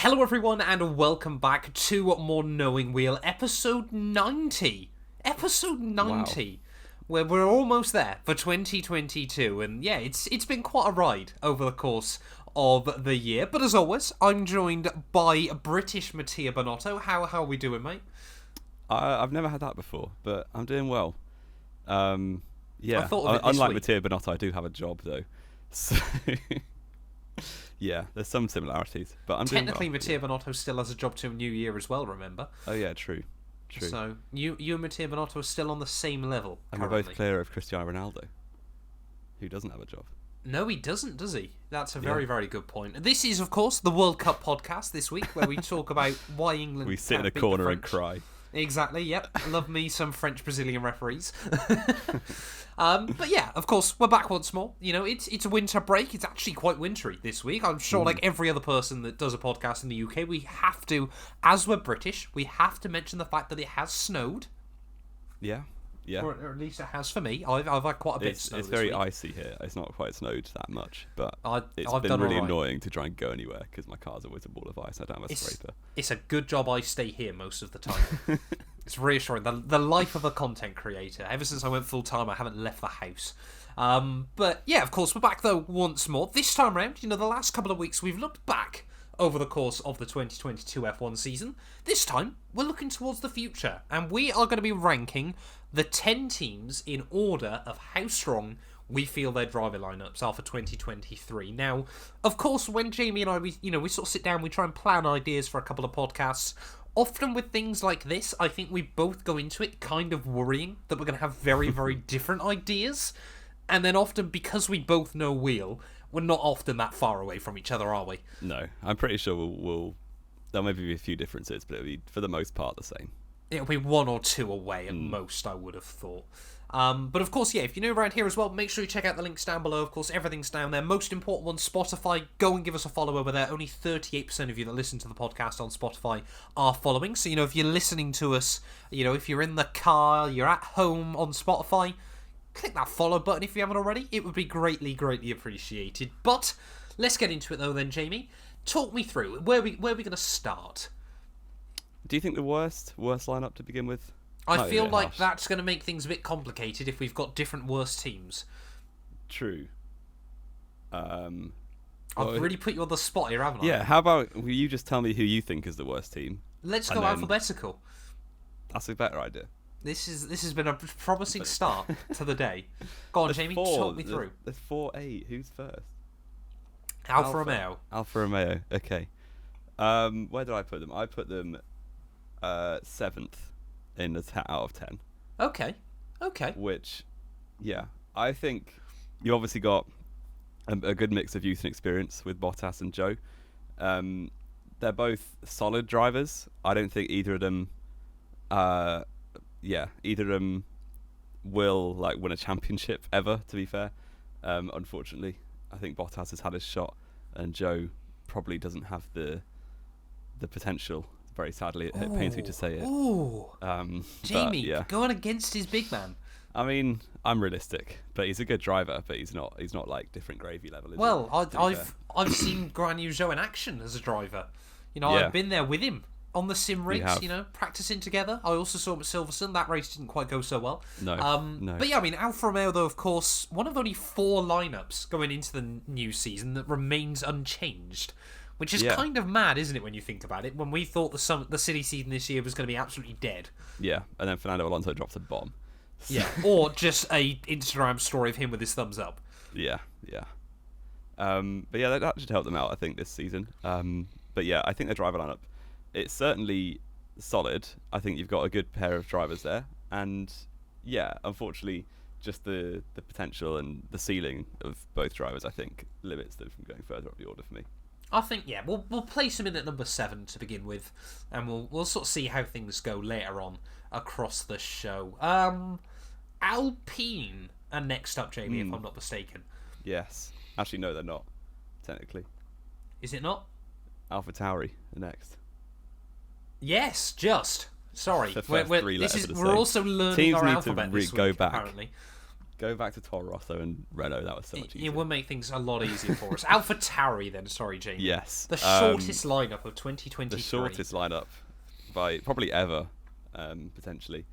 Hello everyone and welcome back to More Knowing Wheel, episode 90. Episode 90. Wow. Where we're almost there for 2022, and yeah, it's been quite a ride over the course of the year. But as always, I'm joined by British Mattia Bonotto. How are we doing, mate? I've never had that before, but I'm doing well. Yeah, unlike Mattia Bonotto, I do have a job though. So yeah, there's some similarities, but I'm technically doing well. Mattia Bonotto still has a job to a new year as well. Remember? Oh yeah, true. So you and Mattia Bonotto are still on the same level. And currently. we're both clear of Cristiano Ronaldo, who doesn't have a job. No, he doesn't, does he? That's a very, very good point. This is, of course, the World Cup podcast this week, where we talk about why England. We sit in a corner and cry. Exactly. Yep. Love me some French-Brazilian referees. But yeah, of course, we're back once more. You know, it's a winter break. It's actually quite wintry this week. I'm sure, like every other person that does a podcast in the UK, we have to, as we're British, we have to mention the fact that it has snowed. Yeah. Yeah. Or at least it has for me. I've had quite a bit of snow. It's very icy here. It's not quite snowed that much, but it's I've been really right. annoying to try and go anywhere because my car's always a ball of ice. I don't have a scraper. It's a good job I stay here most of the time. It's reassuring. The life of a content creator. Ever since I went full time, I haven't left the house. But yeah, of course, we're back though once more. This time around, you know, the last couple of weeks we've looked back over the course of the 2022 F1 season. This time, we're looking towards the future, and we are going to be ranking the 10 teams in order of how strong we feel their driver lineups are for 2023. Now, of course, when Jamie and I, we sort of sit down, we try and plan ideas for a couple of podcasts. Often with things like this, I think we both go into it kind of worrying that we're going to have very, very different ideas. And then often, because we both know wheel, we're not often that far away from each other, are we? No, I'm pretty sure we'll there'll maybe be a few differences, but it'll be, for the most part, the same. It'll be one or two away at most, I would have thought. But of course, yeah, if you're new around here as well, make sure you check out the links down below. Of course, everything's down there. Most important one, Spotify. Go and give us a follow over there. Only 38% of you that listen to the podcast on Spotify are following. So, you know, if you're listening to us, you know, if you're in the car, you're at home on Spotify, click that follow button if you haven't already. It would be greatly, greatly appreciated. But let's get into it though then, Jamie. Talk me through. Where are we going to start? Do you think the worst lineup to begin with? I feel like that's going to make things a bit complicated if we've got different worst teams. True. I've really put you on the spot here, haven't I? Yeah, how about you just tell me who you think is the worst team? Let's go alphabetical. That's a better idea. This has been a promising start to the day. Go on, Jamie, talk me through. There's 4-8. Who's first? Alfa Romeo. Alfa Romeo, okay. Where did I put them? I put them 7th in the out of 10. Okay. Which, yeah, I think you obviously got a good mix of youth and experience with Bottas and Joe. They're both solid drivers. I don't think either of them will like win a championship ever, to be fair. Unfortunately, I think Bottas has had his shot and Joe probably doesn't have the potential. Very sadly, it pains me to say it. Jamie, going against his big man. I mean, I'm realistic, but he's a good driver, but he's not like different gravy level. Well, I've seen Guan Yu Zhou in action as a driver. You know, I've been there with him on the sim rigs, you know, practicing together. I also saw him at Silverstone. That race didn't quite go so well. No. But yeah, I mean, Alfa Romeo, though, of course, one of only 4 lineups going into the new season that remains unchanged. Which is kind of mad, isn't it, when you think about it? When we thought the city season this year was going to be absolutely dead. Yeah, and then Fernando Alonso drops a bomb. Yeah, or just a Instagram story of him with his thumbs up. Yeah. But yeah, that should help them out, I think, this season. But yeah, I think the driver lineup, it's certainly solid. I think you've got a good pair of drivers there. And yeah, unfortunately, just the potential and the ceiling of both drivers, I think, limits them from going further up the order for me. I think, yeah, we'll place him in at number 7 to begin with, and we'll sort of see how things go later on across the show. Alpine are next up, Jamie, if I'm not mistaken. Yes. Actually, no, they're not, technically. Is it not? AlphaTauri are next. Yes, just. Sorry. The first 3 letters are the same. We're also learning Teams our need alphabet to this week, go back. apparently. Go back to Toro Rosso and Renault. That was so much easier. It would make things a lot easier for us. AlphaTauri then, sorry, Jamie. Yes. The shortest lineup of 2023. The shortest lineup by probably ever, potentially.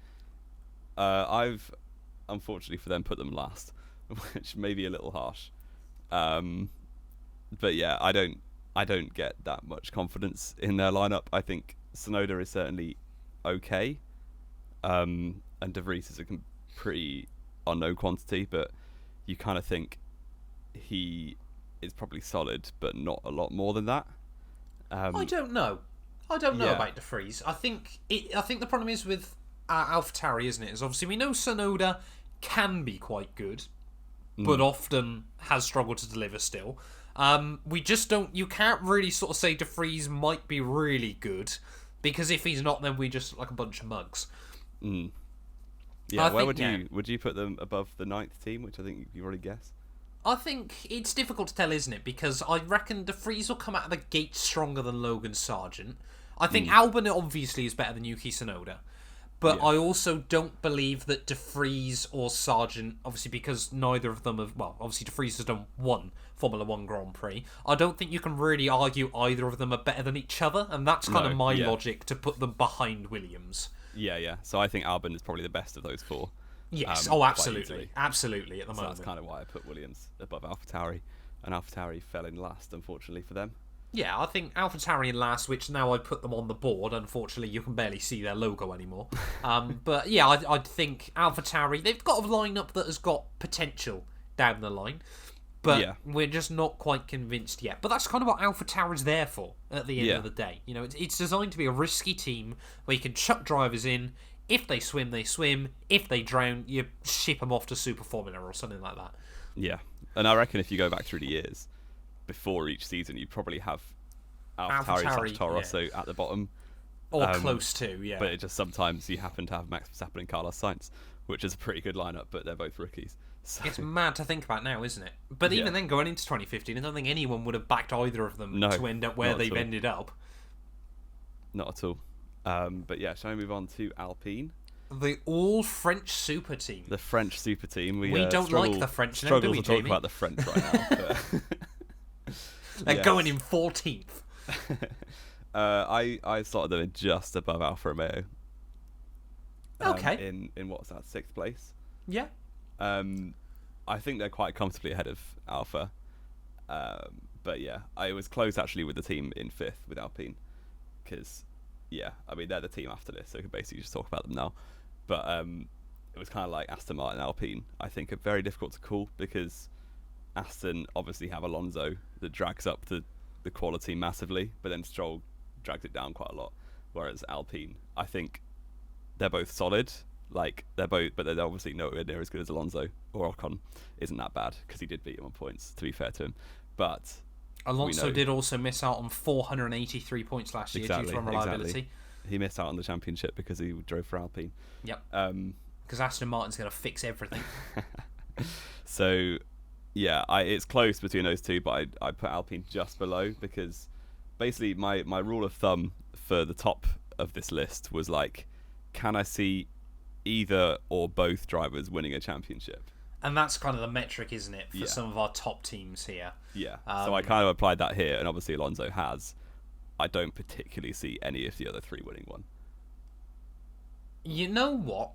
I've, unfortunately for them, put them last, which may be a little harsh. But yeah, I don't get that much confidence in their lineup. I think Tsunoda is certainly okay, and De Vries is a pretty unknown quantity, but you kind of think he is probably solid, but not a lot more than that. I don't know. About De Vries. I think the problem is with AlphaTauri, isn't it? Is obviously we know Tsunoda can be quite good, but often has struggled to deliver still. We just don't. You can't really sort of say De Vries might be really good, because if he's not, then we just look like a bunch of mugs. Yeah, would you put them above the 9th team, which I think you've already guessed? I think it's difficult to tell, isn't it? Because I reckon De Vries will come out of the gate stronger than Logan Sargent. I think Albon obviously is better than Yuki Tsunoda. But I also don't believe that De Vries or Sargent, obviously because neither of them have... Well, obviously De Vries has done one Formula 1 Grand Prix. I don't think you can really argue either of them are better than each other. And that's kind of my logic to put them behind Williams. Yeah. So I think Albon is probably the best of those four. Yes, absolutely. Absolutely, at the moment. That's kind of why I put Williams above AlphaTauri. And AlphaTauri fell in last, unfortunately, for them. Yeah, I think AlphaTauri in last, which now I put them on the board. Unfortunately, you can barely see their logo anymore. But yeah, I think AlphaTauri, they've got a lineup that has got potential down the line. But we're just not quite convinced yet. But that's kind of what AlphaTauri's there for at the end of the day. You know, it's designed to be a risky team where you can chuck drivers in. If they swim, they swim. If they drown, you ship them off to Super Formula or something like that. Yeah, and I reckon if you go back through the years, before each season, you probably have AlphaTauri / Toro Rosso at the bottom. Or close to, yeah. But it just sometimes you happen to have Max Verstappen and Carlos Sainz, which is a pretty good lineup, but they're both rookies. So. It's mad to think about now, isn't it? But even then, going into 2015, I don't think anyone would have backed either of them to end up where they've ended up. Not at all. But yeah, shall we move on to Alpine? The all-French super team. The French super team. We don't like the French now, do we, Jamie? Talk about the French right now. They're going in 14th. I slotted them in just above Alfa Romeo. Okay. In what's that, 6th place? Yeah. I think they're quite comfortably ahead of Alfa. But yeah, I was close actually with the team in 5th with Alpine. Because, yeah, I mean, they're the team after this, so we can basically just talk about them now. But it was kind of like Aston Martin and Alpine, I think, are very difficult to call because Aston obviously have Alonso that drags up the quality massively, but then Stroll drags it down quite a lot. Whereas Alpine, I think they're both solid. Like, but they're obviously nowhere near as good as Alonso, or Ocon isn't that bad because he did beat him on points, to be fair to him. But Alonso did also miss out on 483 points last year due to unreliability. Exactly. He missed out on the championship because he drove for Alpine. Yep. Because Aston Martin's going to fix everything. So, yeah, it's close between those two, but I put Alpine just below because basically my rule of thumb for the top of this list was like, can I see either or both drivers winning a championship? And that's kind of the metric, isn't it, for some of our top teams here. Yeah. So I kind of applied that here, and obviously Alonso has. I don't particularly see any of the other three winning one. You know what?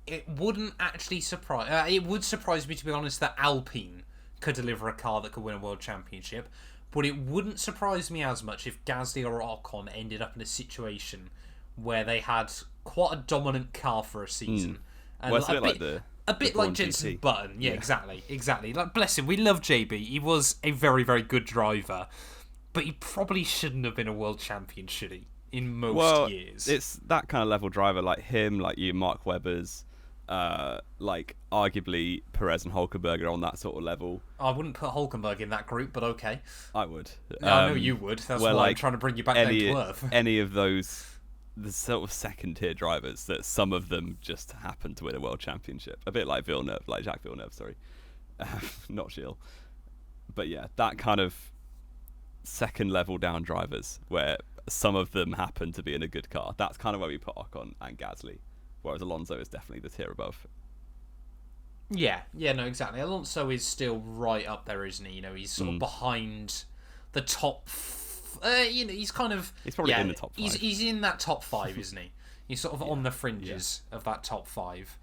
It wouldn't actually surprise... it would surprise me, to be honest, that Alpine could deliver a car that could win a world championship. But it wouldn't surprise me as much if Gasly or Ocon ended up in a situation where they had quite a dominant car for a season. And well, a bit like Jenson Button. Yeah, exactly. Like, bless him, we love JB. He was a very, very good driver. But he probably shouldn't have been a world champion, should he? In most years. It's that kind of level driver like him, like you, Mark Webber's, like arguably Perez and Hulkenberg are on that sort of level. I wouldn't put Hulkenberg in that group, but okay. I would. I know you would. That's why I'm trying to bring you back down to earth. Any of those, the sort of second tier drivers that some of them just happen to win a world championship. A bit like Villeneuve, like Jacques Villeneuve, sorry. Not Gilles. But yeah, that kind of second level down drivers where some of them happen to be in a good car. That's kind of where we put Ocon and Gasly, whereas Alonso is definitely the tier above. Yeah, no, exactly. Alonso is still right up there, isn't he? He's sort of behind the top. He's kind of. He's probably in the top 5. He's in that top 5, isn't he? He's sort of on the fringes of that top 5.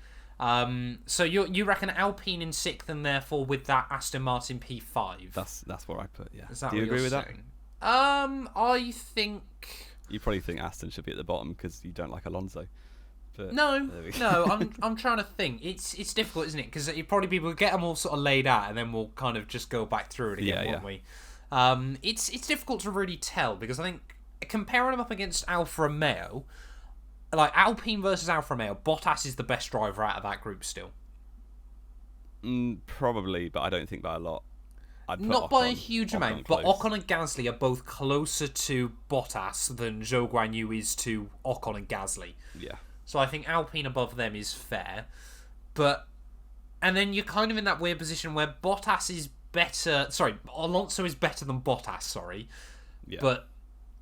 So you reckon Alpine in 6th, and therefore with that Aston Martin P5? That's what I put. Yeah. Is that Do you what agree you're with saying? I think. You probably think Aston should be at the bottom because you don't like Alonso. But No. I'm trying to think. It's difficult, isn't it? Because probably people get them all sort of laid out, and then we'll kind of just go back through it again, won't we? It's difficult to really tell because I think comparing them up against Alfa Romeo, like Alpine versus Alfa Romeo, Bottas is the best driver out of that group still. Probably, but I don't think by a lot. Not by a huge amount, but Ocon and Gasly are both closer to Bottas than Zhou Guanyu is to Ocon and Gasly. Yeah. So I think Alpine above them is fair. And then you're kind of in that weird position where Bottas is better... Sorry, Alonso is better than Bottas, sorry. Yeah. But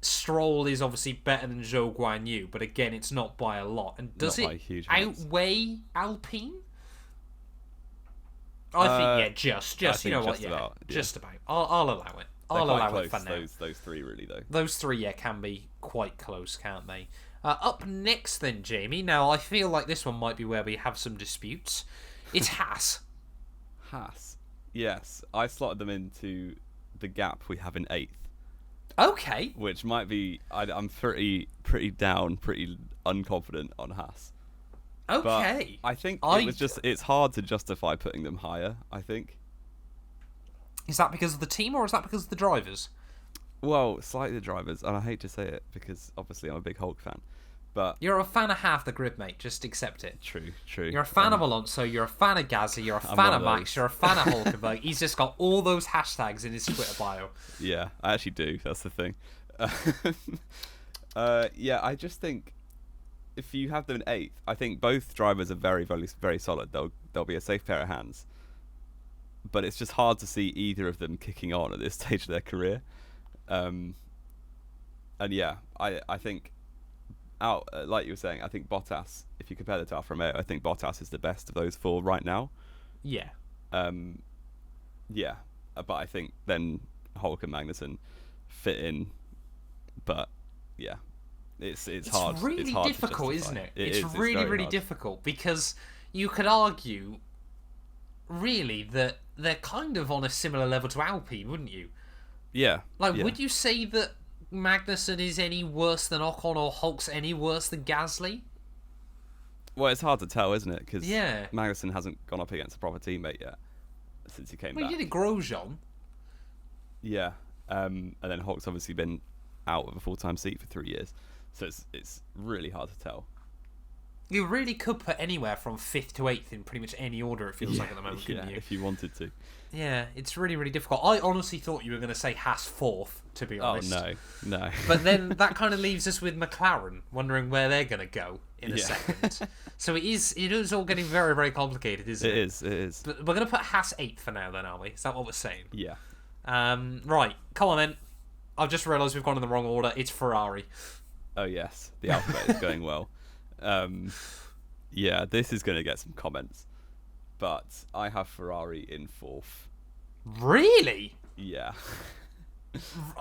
Stroll is obviously better than Zhou Guanyu, but again, it's not by a lot. And does it outweigh Alpine? I think, just you know what, just about. I'll allow it. I'll allow it for now. Those three, really, though. Those three, can be quite close, can't they? Up next, then, Jamie. Now, I feel like this one might be where we have some disputes. It's Haas. Haas. Yes, I slotted them into the gap we have in 8th. Okay. Which might be... I'm pretty down, pretty unconfident on Haas. Okay. But I think it's hard to justify putting them higher, I think. Is that because of the team or is that because of the drivers? Well, slightly the drivers, and I hate to say it because obviously I'm a big Hulk fan. But you're a fan of half the grid, mate. Just accept it. True. You're a fan of Alonso, you're a fan of Gasly, you're a fan of Max, you're a fan of Hulkenberg. He's just got all those hashtags in his Twitter bio. Yeah, I actually do. That's the thing. I just think if you have them in 8th, I think both drivers are very, very, very solid. They'll be a safe pair of hands. But it's just hard to see either of them kicking on at this stage of their career. I think like you were saying, I think Bottas, if you compare the to Alfa Romeo, I think Bottas is the best of those 4 right now. Yeah. But I think then Hulk and Magnussen fit in. But yeah, it's hard. Really it's hard difficult, isn't it? It's really really difficult because you could argue, really, that they're kind of on a similar level to Alpine, wouldn't you? Yeah. Would you say that Magnussen is any worse than Ocon or Hulk's any worse than Gasly? Well, it's hard to tell, isn't it? Because yeah. Magnussen hasn't gone up against a proper teammate yet since he came back. Well, he did it Grosjean. Yeah. And then Hulk's obviously been out of a full-time seat for 3 years. So it's really hard to tell. You really could put anywhere from 5th to 8th in pretty much any order, it feels like at the moment, couldn't you? If you wanted to. Yeah, it's really, really difficult. I honestly thought you were going to say Haas 4th, to be honest. Oh, no. But then that kind of leaves us with McLaren, wondering where they're going to go in a second. So it is all getting very, very complicated, isn't it? It is. But we're going to put Haas 8th for now, then, are we? Is that what we're saying? Yeah. Right, come on then. I've just realised we've gone in the wrong order. It's Ferrari. Oh, yes. The alphabet is going well. Yeah, this is going to get some comments. But I have Ferrari in 4th. Really? Yeah.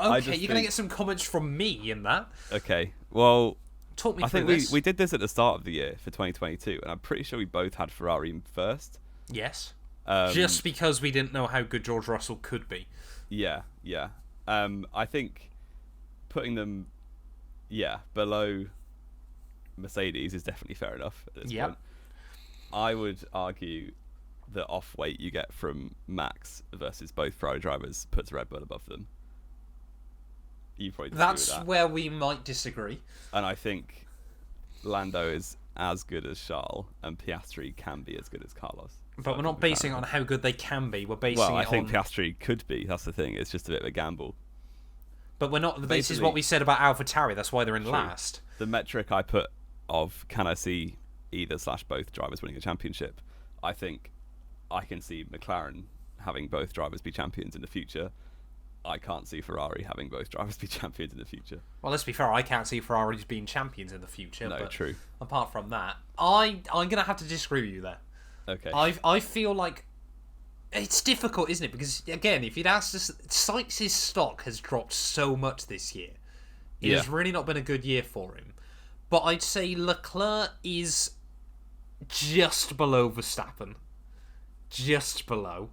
Okay, you're going to get some comments from me in that. Okay, well... Talk me through this. I think we did this at the start of the year for 2022, and I'm pretty sure we both had Ferrari in first. Yes. Just because we didn't know how good George Russell could be. Yeah. I think putting them, below Mercedes is definitely fair enough at this point. I would argue the off-weight you get from Max versus both Ferrari drivers puts Red Bull above them. You probably disagree with that. Where we might disagree. And I think Lando is as good as Charles, and Piastri can be as good as Carlos. But we're not basing it on how good they can be. We're basing it on... I think Piastri could be. That's the thing. It's just a bit of a gamble. But we're not... This is what we said about AlphaTauri. That's why they're in last. The metric I put of can I see either/both drivers winning a championship, I think I can see McLaren having both drivers be champions in the future. I can't see Ferrari having both drivers be champions in the future. Well, let's be fair, I can't see Ferraris being champions in the future. No, but true. Apart from that, I'm going to have to disagree with you there. Okay. I feel like it's difficult, isn't it? Because again, if you'd asked us, Sainz's stock has dropped so much this year. It has really not been a good year for him. But I'd say Leclerc is just below Verstappen. Just below.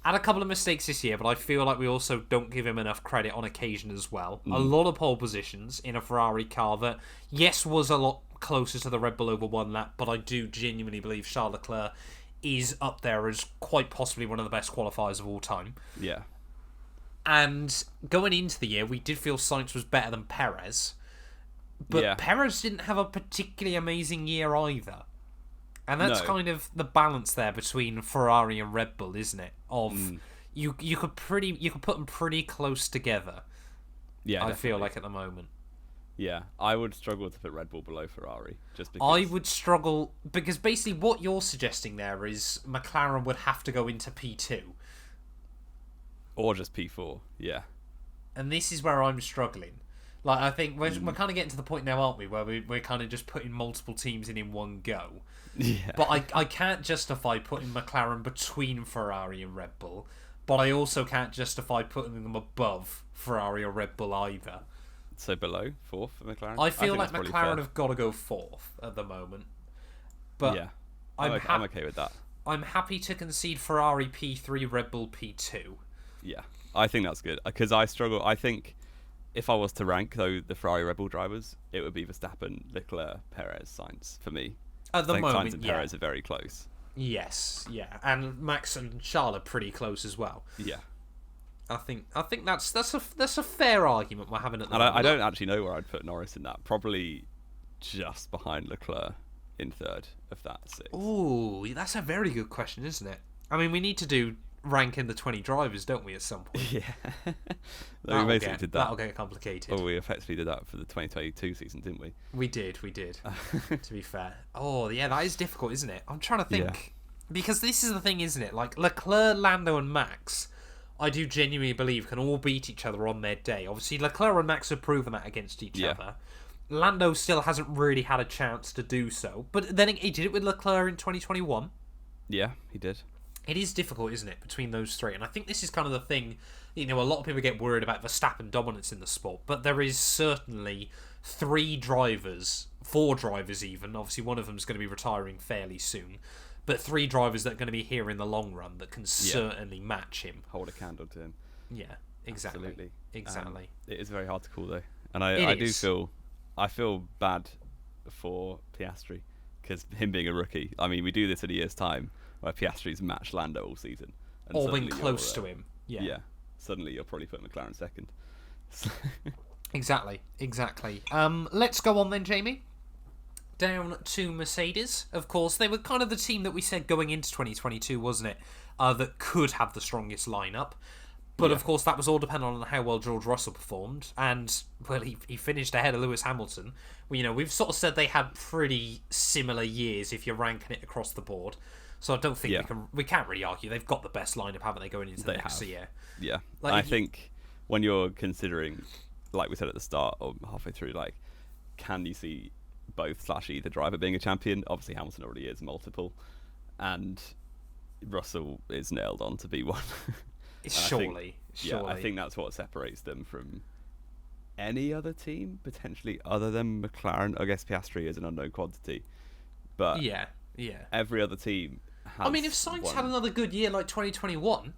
Had a couple of mistakes this year, but I feel like we also don't give him enough credit on occasion as well. A lot of pole positions in a Ferrari car that, yes, was a lot closer to the Red Bull over one lap, but I do genuinely believe Charles Leclerc is up there as quite possibly one of the best qualifiers of all time. Yeah. And going into the year, we did feel Sainz was better than Perez, but Perez didn't have a particularly amazing year either. And that's kind of the balance there between Ferrari and Red Bull, isn't it? Of you could put them pretty close together. Yeah, I feel like at the moment. Yeah, I would struggle to put Red Bull below Ferrari just because. I would struggle because basically what you're suggesting there is McLaren would have to go into P2 or just P4. Yeah. And this is where I'm struggling. Like, I think we're kind of getting to the point now, aren't we, where we're kind of just putting multiple teams in one go. Yeah. But I can't justify putting McLaren between Ferrari and Red Bull, but I also can't justify putting them above Ferrari or Red Bull either. So below fourth for McLaren? I feel like McLaren have got to go fourth at the moment. But yeah, I'm okay with that. I'm happy to concede Ferrari P3, Red Bull P2. Yeah, I think that's good because I struggle. I think if I was to rank though the Ferrari Red Bull drivers, it would be Verstappen, Leclerc, Perez, Sainz for me. At the moment, Sainz and Perez are very close. Yes, yeah, and Max and Charles are pretty close as well. Yeah, I think that's a fair argument we're having at the moment. I don't actually know where I'd put Norris in that. Probably just behind Leclerc in third of that six. Ooh, that's a very good question, isn't it? I mean, we need to do ranking the 20 drivers, don't we, at some point? Yeah. We basically did that. That'll get complicated. Oh, we effectively did that for the 2022 season, didn't we? We did. To be fair. Oh, yeah, that is difficult, isn't it? I'm trying to think. Yeah. Because this is the thing, isn't it? Like, Leclerc, Lando, and Max, I do genuinely believe can all beat each other on their day. Obviously, Leclerc and Max have proven that against each other. Lando still hasn't really had a chance to do so. But then he did it with Leclerc in 2021. Yeah, he did. It is difficult, isn't it, between those three? And I think this is kind of the thing, a lot of people get worried about Verstappen dominance in the sport, but there is certainly 4 drivers even, obviously one of them is going to be retiring fairly soon, but 3 drivers that are going to be here in the long run that can certainly match him. Hold a candle to him. Yeah, exactly. Absolutely. Exactly. It is very hard to call, though. And I feel bad for Piastri, because him being a rookie, I mean, we do this in a year's time, where Piastri's matched Lando all season. And or been close to him. Yeah. Suddenly you'll probably put McLaren second. Exactly. Let's go on then, Jamie. Down to Mercedes. Of course, they were kind of the team that we said going into 2022, wasn't it? That could have the strongest lineup. But of course, that was all dependent on how well George Russell performed. And, well, he finished ahead of Lewis Hamilton. We've sort of said they had pretty similar years if you're ranking it across the board. So I don't think we can't really argue. They've got the best lineup, haven't they, going into the next year? Yeah. I think when you're considering, like we said at the start or halfway through, like, can you see both / either driver being a champion? Obviously, Hamilton already is multiple, and Russell is nailed on to be one. Surely. I think that's what separates them from any other team potentially, other than McLaren. I guess Piastri is an unknown quantity, but every other team. I mean, if Sainz had another good year like 2021.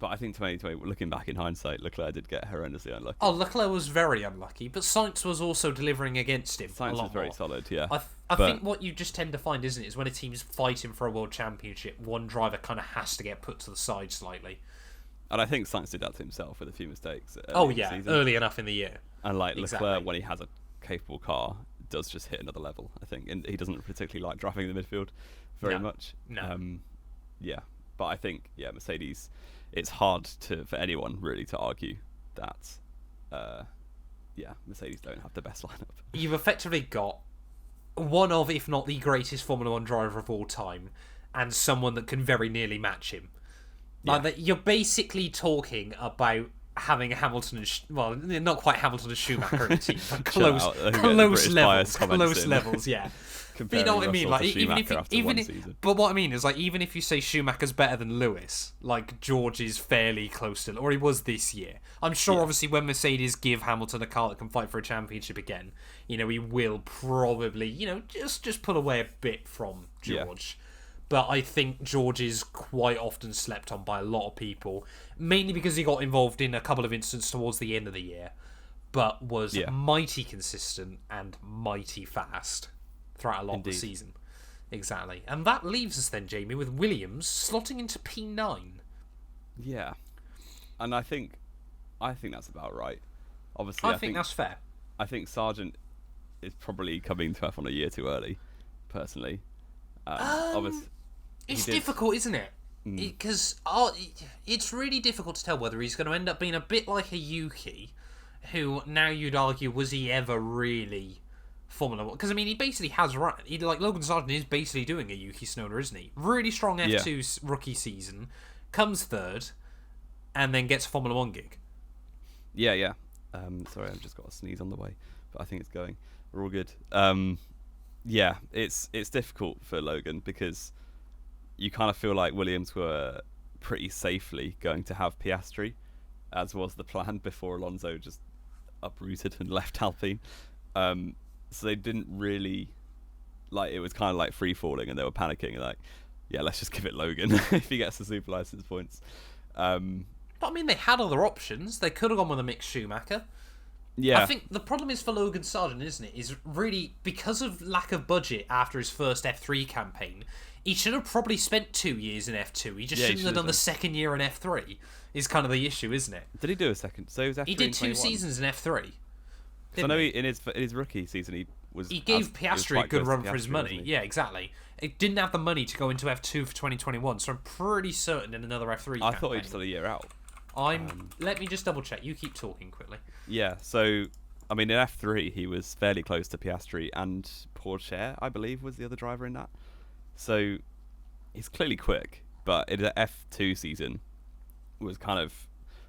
But I think 2020, looking back in hindsight, Leclerc did get horrendously unlucky. Oh, Leclerc was very unlucky, but Sainz was also delivering against him. Sainz was very solid, yeah. I think what you just tend to find, isn't it, is when a team's fighting for a world championship, one driver kind of has to get put to the side slightly. And I think Sainz did that to himself with a few mistakes. Early enough in the year. And like Leclerc, when he has a capable car, does just hit another level, I think. And he doesn't particularly like driving in the midfield very much. No. But I think, Mercedes, it's hard for anyone really to argue that, Mercedes don't have the best lineup. You've effectively got one of, if not the greatest Formula 1 driver of all time, and someone that can very nearly match him. Like that, you're basically talking about having Hamilton and not quite Hamilton and Schumacher in the team, but Chill close out. British bias comments close in. levels, yeah. But you Comparing know what I mean? Russell Like to even if Schumacher after even one if, season. but what I mean is like even if you say Schumacher's better than Lewis, like George is fairly close to, or he was this year. I'm sure obviously when Mercedes give Hamilton a car that can fight for a championship again, he will probably just pull away a bit from George. But I think George is quite often slept on by a lot of people, mainly because he got involved in a couple of incidents towards the end of the year, but was mighty consistent and mighty fast throughout a lot of the season. Exactly. And that leaves us then, Jamie, with Williams slotting into P9. Yeah. And I think that's about right. Obviously, I think that's fair. I think Sargent is probably coming to F1 a year too early, personally. Obviously, it's difficult, isn't it? Because it's really difficult to tell whether he's going to end up being a bit like a Yuki, who now you'd argue, was he ever really Formula 1? Because, I mean, he basically has run. Like, Logan Sargent is basically doing a Yuki Tsunoda, isn't he? Really strong F2 rookie season, comes third, and then gets a Formula 1 gig. Yeah. Sorry, I've just got a sneeze on the way, but I think it's going. We're all good. Yeah, it's difficult for Logan because you kind of feel like Williams were pretty safely going to have Piastri, as was the plan before Alonso just uprooted and left Alpine. So they didn't really, like, it was kind of like free falling and they were panicking, like, yeah, let's just give it Logan if he gets the super license points. But I mean, they had other options. They could have gone with a Mick Schumacher. Yeah. I think the problem is for Logan Sargent, isn't it? Is really because of lack of budget after his first F3 campaign. He should have probably spent 2 years in F2. He just shouldn't have done the second year in F3. Is kind of the issue, isn't it? Did he do a second? So he was F3 He did 2 seasons in F3. So I know in his rookie season he gave Piastri a good run for his money. Yeah, exactly. It didn't have the money to go into F2 for 2021, so I'm pretty certain in another F3 I thought he'd still a year out. Let me just double check. You keep talking quickly. Yeah, so I mean in F3 he was fairly close to Piastri and Pourchaire, I believe, was the other driver in that. So he's clearly quick, but in the F2 season was kind of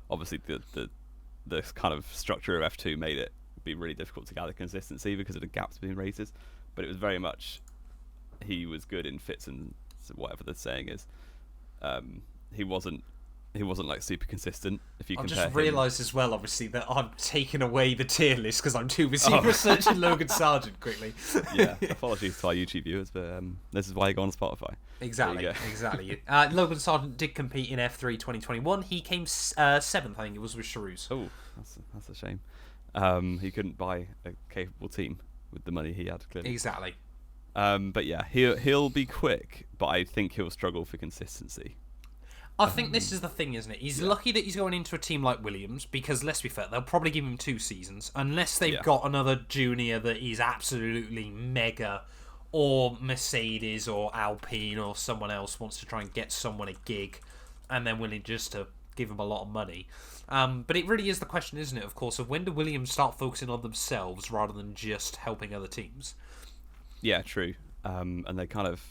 obviously the kind of structure of F2 made it be really difficult to gather consistency because of the gaps between races. But it was very much he was good in fits and whatever the saying is. He wasn't like super consistent. If you compare, just realised as well, obviously, that I'm taking away the tier list because I'm too busy researching Logan Sargent quickly. Yeah, apologies to our YouTube viewers, but this is why you go on Spotify. Exactly. Logan Sargent did compete in F3 2021. He came 7th, I think it was, with Charouz. Oh, that's a shame. He couldn't buy a capable team with the money he had, clearly. Exactly. But yeah, he'll be quick, but I think he'll struggle for consistency. I think this is the thing, isn't it? He's lucky that he's going into a team like Williams because, let's be fair, they'll probably give him 2 seasons unless they've got another junior that is absolutely mega, or Mercedes or Alpine or someone else wants to try and get someone a gig and then willing just to give him a lot of money. But it really is the question, isn't it, of course, of when do Williams start focusing on themselves rather than just helping other teams? Yeah, true. And they kind of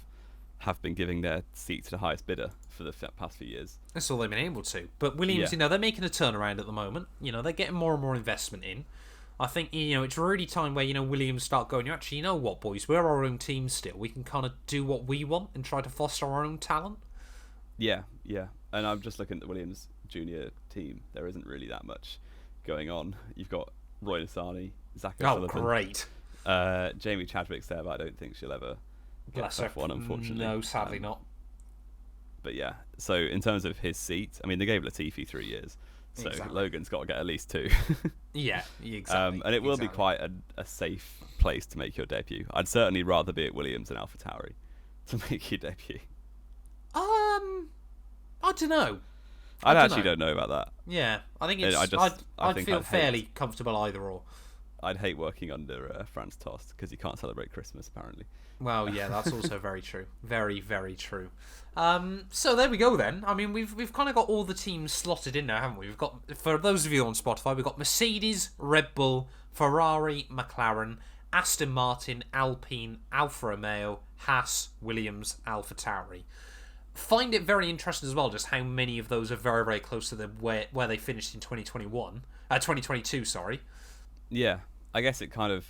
have been giving their seat to the highest bidder for the past few years. That's all they've been able to. But Williams, they're making a turnaround at the moment. They're getting more and more investment in. I think, it's really time where, Williams start going, actually, you know what, boys, we're our own team still. We can kind of do what we want and try to foster our own talent. Yeah. And I'm just looking at the Williams junior team. There isn't really that much going on. You've got Roy Nissany, Zach O'Sullivan. Oh, great. Jamie Chadwick's there, but I don't think she'll ever get F1, unfortunately. No, sadly not. But yeah, so in terms of his seat, I mean, they gave Latifi 3 years, so Logan's got to get at least 2. Yeah, exactly. And it will be quite a safe place to make your debut. I'd certainly rather be at Williams than AlphaTauri to make your debut. I don't know. I actually don't know about that. Yeah, I think it's. I'd feel fairly comfortable either or. I'd hate working under Franz Tost because you can't celebrate Christmas apparently. Well, yeah, that's also very true. Very, very true. So there we go then. I mean, we've kind of got all the teams slotted in now, haven't we? We've got, for those of you on Spotify, we've got Mercedes, Red Bull, Ferrari, McLaren, Aston Martin, Alpine, Alfa Romeo, Haas, Williams, AlphaTauri. find it very interesting as well, just how many of those are very, very close to where they finished in 2022, sorry. Yeah, I guess it kind of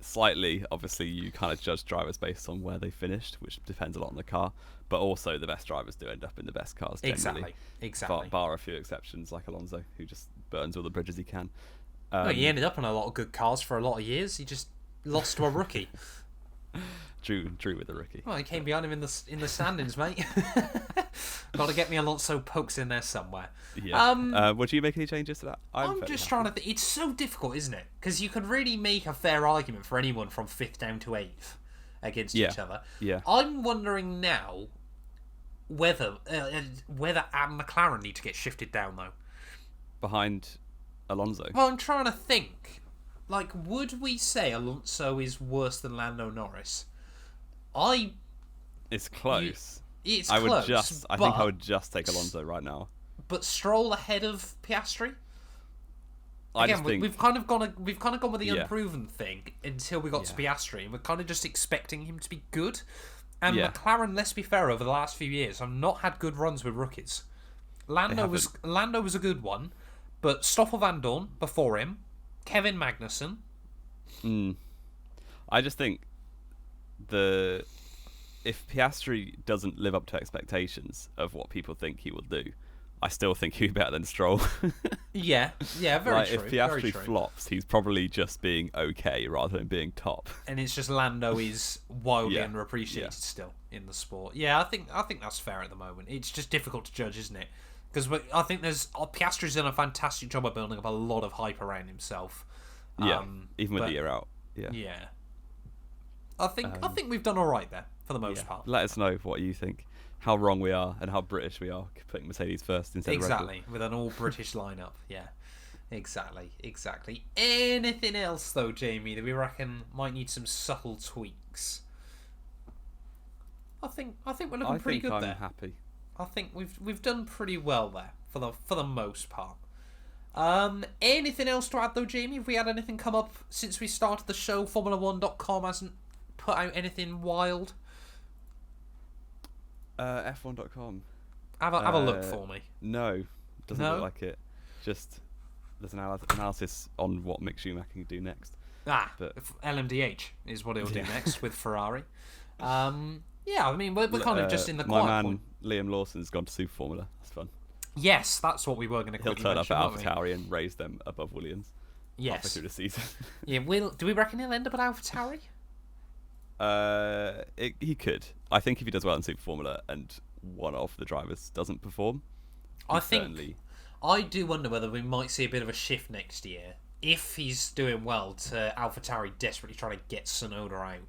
slightly, obviously, you kind of judge drivers based on where they finished, which depends a lot on the car, but also the best drivers do end up in the best cars generally. Exactly. Bar a few exceptions like Alonso, who just burns all the bridges he can. He ended up in a lot of good cars for a lot of years. He just lost to a rookie. Drew with the rookie. Well, he came behind him in the standings, mate. Got to get me Alonso pokes in there somewhere. Yeah. Would you make any changes to that? I'm just trying to think. It's so difficult, isn't it? Because you could really make a fair argument for anyone from 5th down to 8th against each other. Yeah. I'm wondering now whether McLaren need to get shifted down, though. Behind Alonso? Well, I'm trying to think. Like, would we say Alonso is worse than Lando Norris? It's close. It's I close. I think I would just take Alonso right now. But Stroll ahead of Piastri? I Again, just think we've kind of gone with the unproven thing until we got to Piastri, and we're kind of just expecting him to be good. And McLaren, let's be fair, over the last few years, have not had good runs with rookies. Lando was a good one, but Stoffel Van Dorn before him, Kevin Magnussen. I just think if Piastri doesn't live up to expectations of what people think he will do, I still think he'd be better than Stroll. Yeah, very true. If Piastri flops, he's probably just being okay rather than being top. And it's just Lando is wildly underappreciated still in the sport. Yeah, I think that's fair at the moment. It's just difficult to judge, isn't it? Because I think Piastri's done a fantastic job of building up a lot of hype around himself. Even with the year out. Yeah. I think we've done all right there for the most part. Let us know what you think, how wrong we are, and how British we are putting Mercedes first instead of Red Bull. With an all British lineup. Yeah, exactly. Anything else though, Jamie, that we reckon might need some subtle tweaks? I think we're looking pretty good there. I'm happy. I think we've done pretty well there for the most part. Anything else to add though, Jamie? Have we had anything come up since we started the show? Formula1.com hasn't put out anything wild. F1.com. Have a look for me. No, doesn't look like it. Just there's an analysis on what Mick Schumacher can do next. But LMDH is what he'll do next with Ferrari. Yeah, I mean we're kind of just in the quiet my man point. Liam Lawson's gone to Super Formula. That's fun. Yes, that's what we were going to quickly mention. He'll turn up mention, at AlphaTauri and raise them above Williams. Yes. Halfway through the season. Yeah, do we reckon he'll end up at AlphaTauri? He could. I think if he does well in Super Formula and one of the drivers doesn't perform, I do wonder whether we might see a bit of a shift next year if he's doing well to AlphaTauri desperately trying to get Tsunoda out.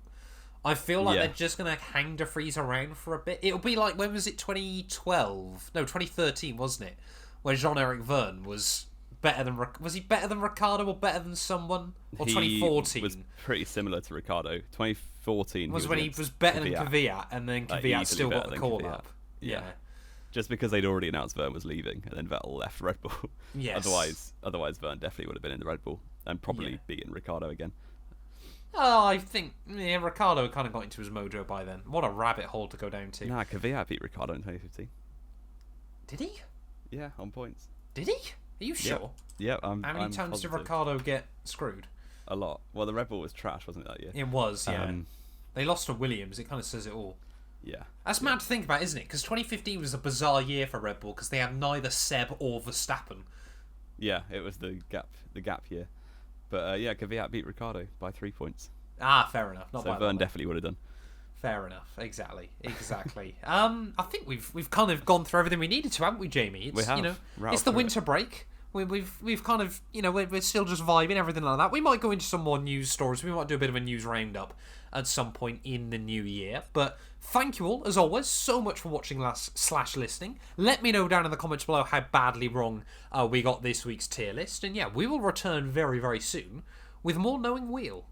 I feel like they're just going to hang De Vries around for a bit. It'll be like, when was it, 2012? No, 2013, wasn't it? Where Jean-Eric Vergne was better than... Was he better than Ricciardo or better than someone? Or 2014? He was pretty similar to Ricciardo. 2014 was when he was better than Kvyat, and then Kvyat still got the call up. Yeah. Just because they'd already announced Vergne was leaving, and then Vettel left Red Bull. Yes. Otherwise Vergne definitely would have been in the Red Bull and probably beaten Ricciardo again. Oh, I think Ricciardo kind of got into his mojo by then. What a rabbit hole to go down to. Nah, Kvyat beat Ricciardo in 2015. Did he? Yeah, on points. Did he? Are you sure? Yep. How many times did Ricciardo get screwed? A lot. Well, the Red Bull was trash, wasn't it, that year? It was, yeah. They lost to Williams. It kind of says it all. Yeah. That's mad to think about, isn't it? Because 2015 was a bizarre year for Red Bull because they had neither Seb or Verstappen. Yeah, it was the gap year. But Kvyat beat Ricciardo by 3 points. Fair enough. Not so by Vergne definitely would have done. Fair enough. Exactly. I think we've kind of gone through everything we needed to, haven't we, Jamie? We have. It's the winter break. We've kind of, we're still just vibing, everything like that. We might go into some more news stories. We might do a bit of a news roundup at some point in the new year. But thank you all, as always, so much for watching / listening. Let me know down in the comments below how badly wrong we got this week's tier list. And yeah, we will return very, very soon with more Knowing Wheel.